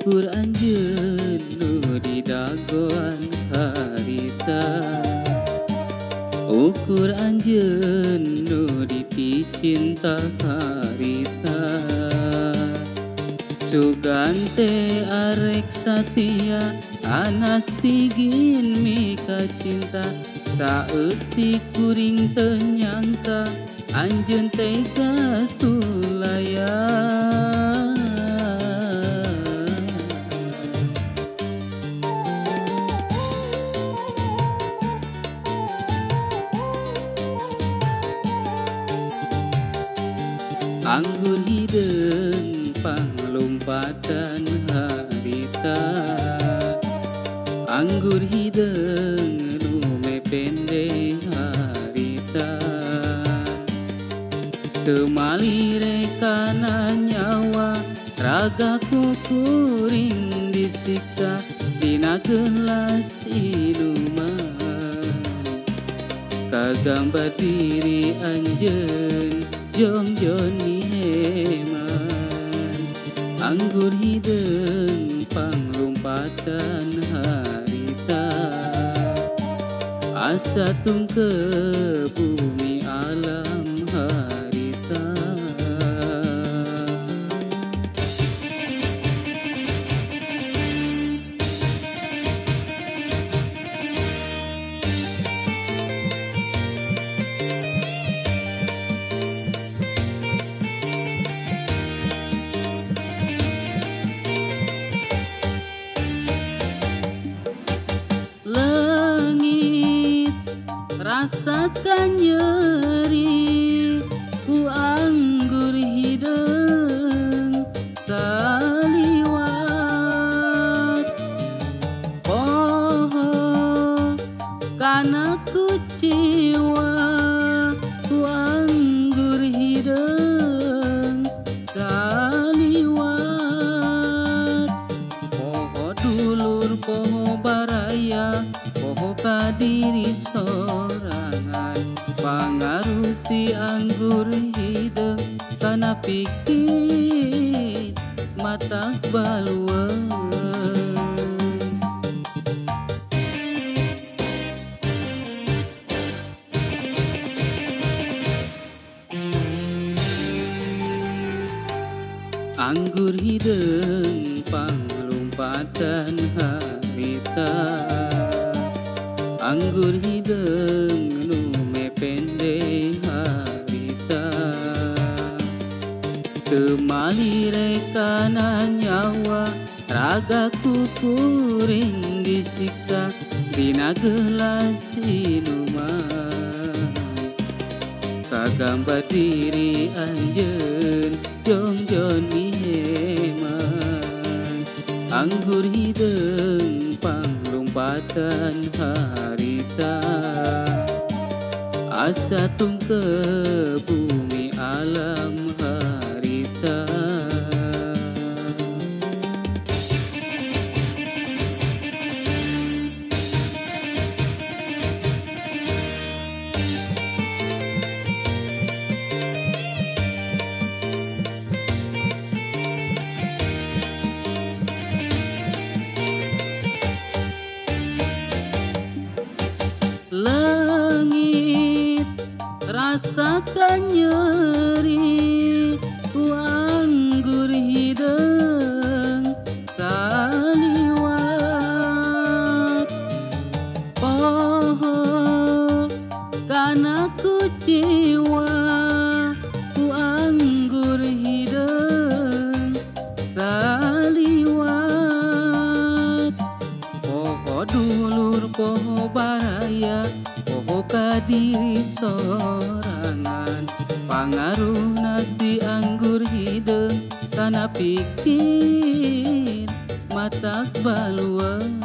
ukur anjeun nu di dagoan harita, ukur anjeun nu dicinta harita. Sugante arek satia anas tigin mika cinta, saeutik kuring teu nyangka anjeun tega sulaya. Anggur hideung panglompatan harita, anggur hideung nu mepende harita. Teu malire kana nyawa ragaku kuring disiksa dina gelas inuman. Kagambar diri anjeun jongjon heman, anggur hideung panglompatan harita, asa tungke bumi alam harita. Leungit rasakan nyeri ku anggur hideung saliwat. Poho kana kuciwa ku anggur hideung saliwat. Poho dulur poho baraya poho kadiri sorangan, pangaruh si anggur hideung kana pikir matak balueung. Anggur hideung panglompatan harita, anggur hideung nu mepende harita. Teu malire kana nyawa ragaku kuring disiksa dina gelas inuman. Kagambar diri anjeun jongjon heman, anggur hideung panglompatan harita, asa tungke bumi alam harita. Leungit rasakan nyeri ku anggur hideung saliwat. Poho kana kuciwa ku anggur hideung saliwat. Poho dulur poho baraya poho kadiri sorangan, pangaruhna si anggur hideung kana pikir matak balueung.